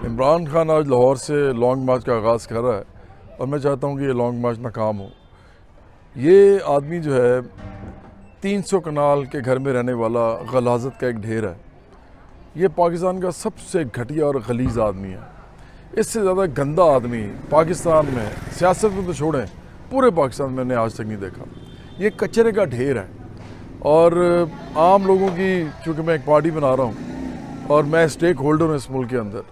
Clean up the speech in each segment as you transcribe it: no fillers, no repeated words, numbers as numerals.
इमरान खान आज लाहौर से लॉन्ग मार्च का आगाज़ कर रहा है और मैं चाहता हूँ कि ये लॉन्ग मार्च नाकाम हो। ये आदमी जो है 300 कनाल के घर में रहने वाला गलाजत का एक ढेर है। ये पाकिस्तान का सबसे घटिया और गलीज़ आदमी है। इससे ज़्यादा गंदा आदमी पाकिस्तान में, सियासत में तो छोड़ें, पूरे पाकिस्तान में मैंने आज तक नहीं देखा। ये कचरे का ढेर है और आम लोगों की, चूँकि मैं एक पार्टी बना रहा हूँ और मैं स्टेक होल्डर हूँ इस मुल्क के अंदर,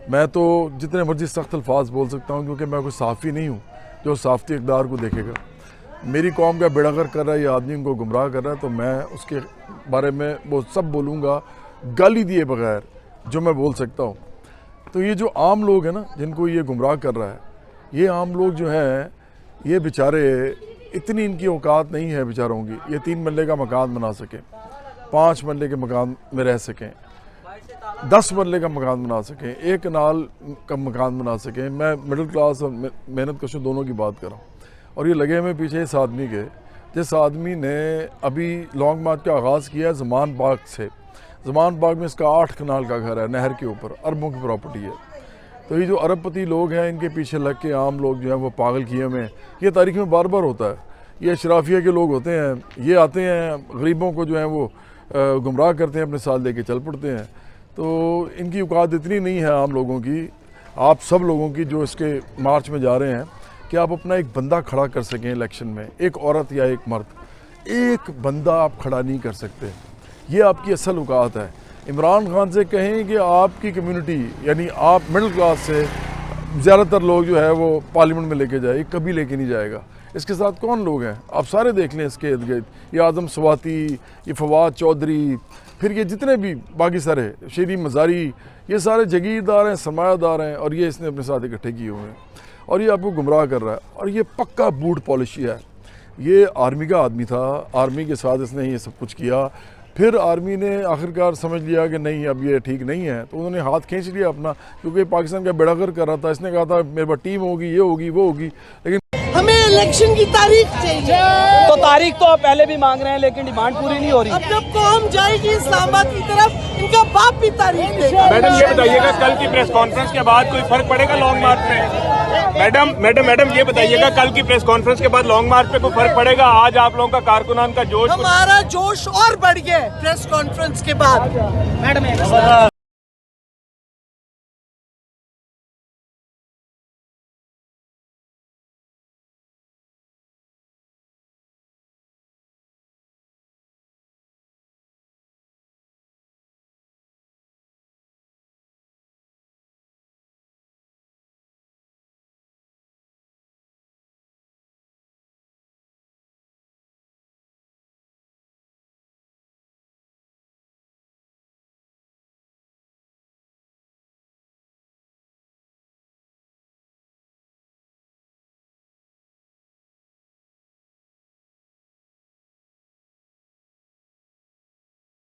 मैं तो जितने मर्जी सख्त अल्फाज बोल सकता हूँ क्योंकि मैं कोई साफ़ी नहीं हूँ जो साफ़ती इक़्तिदार को देखेगा। मेरी कौम का बेड़ागर कर रहा है, ये आदमी उनको गुमराह कर रहा है, तो मैं उसके बारे में वो सब बोलूँगा गाली दिए बगैर जो मैं बोल सकता हूँ। तो ये जो आम लोग हैं ना, जिनको ये गुमराह कर रहा है, ये आम लोग जो हैं, ये बेचारे, इतनी इनकी औकात नहीं है बेचारों की, ये 3 मरले का मकान बना सकें, 5 मरले के मकान में रह सकें, 10 मरले का मकान बना सकें, 1 कनाल का मकान बना सकें। मैं मिडिल क्लास और मेहनत कश दोनों की बात कर रहा हूँ। और ये लगे हुए पीछे इस आदमी के, जिस आदमी ने अभी लॉन्ग मार्च का आगाज़ किया ज़मान बाग से। ज़मान बाग में इसका 8 कनाल का घर है, नहर के ऊपर, अरबों की प्रॉपर्टी है। तो ये जो अरबपति लोग हैं, इनके पीछे लग के आम लोग जो हैं वो पागल किए हुए हैं। ये तारीख में बार बार होता है। ये अशराफिया के लोग होते हैं, ये आते हैं गरीबों को जो है वो गुमराह करते हैं, अपने साथ लेके चल पड़ते हैं। तो इनकी औकात इतनी नहीं है आम लोगों की, आप सब लोगों की जो इसके मार्च में जा रहे हैं, कि आप अपना एक बंदा खड़ा कर सकें इलेक्शन में, एक औरत या एक मर्द, एक बंदा आप खड़ा नहीं कर सकते। ये आपकी असल औकात है। इमरान खान से कहें कि आपकी कम्युनिटी, यानी आप मिडिल क्लास से ज़्यादातर लोग जो है वो पार्लियामेंट में लेके जाए, कभी लेके नहीं जाएगा। इसके साथ कौन लोग हैं आप सारे देख लें इसके इर्द गिर्द, ये आज़म स्वाति, ये फवाद चौधरी, फिर ये जितने भी बाकी सारे, शेरी मज़ारी, ये सारे जगीरदार हैं, सरमायादार हैं, और ये इसने अपने साथ इकट्ठे किए हुए हैं और ये आपको गुमराह कर रहा है। और ये पक्का बूट पॉलिशी है। ये आर्मी का आदमी था, आर्मी के साथ इसने ये सब कुछ किया, फिर आर्मी ने आखिरकार समझ लिया कि नहीं अब ये ठीक नहीं है, तो उन्होंने हाथ खींच लिया अपना, क्योंकि पाकिस्तान का बेड़ागर कर रहा था। इसने कहा था मेरे पास टीम होगी, ये होगी, वो होगी, लेकिन हमें इलेक्शन की तारीख चाहिए। तो तारीख तो आप पहले भी मांग रहे हैं लेकिन डिमांड पूरी नहीं हो रही। अब जब कौम जाएगी इस्लामाबाद की तरफ, इनका बाप भी तारीख देगा। मैडम ये बताइएगा, कल की प्रेस कॉन्फ्रेंस के बाद कोई फर्क पड़ेगा लॉन्ग मार्च में? मैडम ये बताइएगा, कल की प्रेस कॉन्फ्रेंस के बाद लॉन्ग मार्च पे कोई फर्क पड़ेगा? आज आप लोगों का कारकुनान का जोश, हमारा जोश और बढ़ गया प्रेस कॉन्फ्रेंस के बाद। मैडम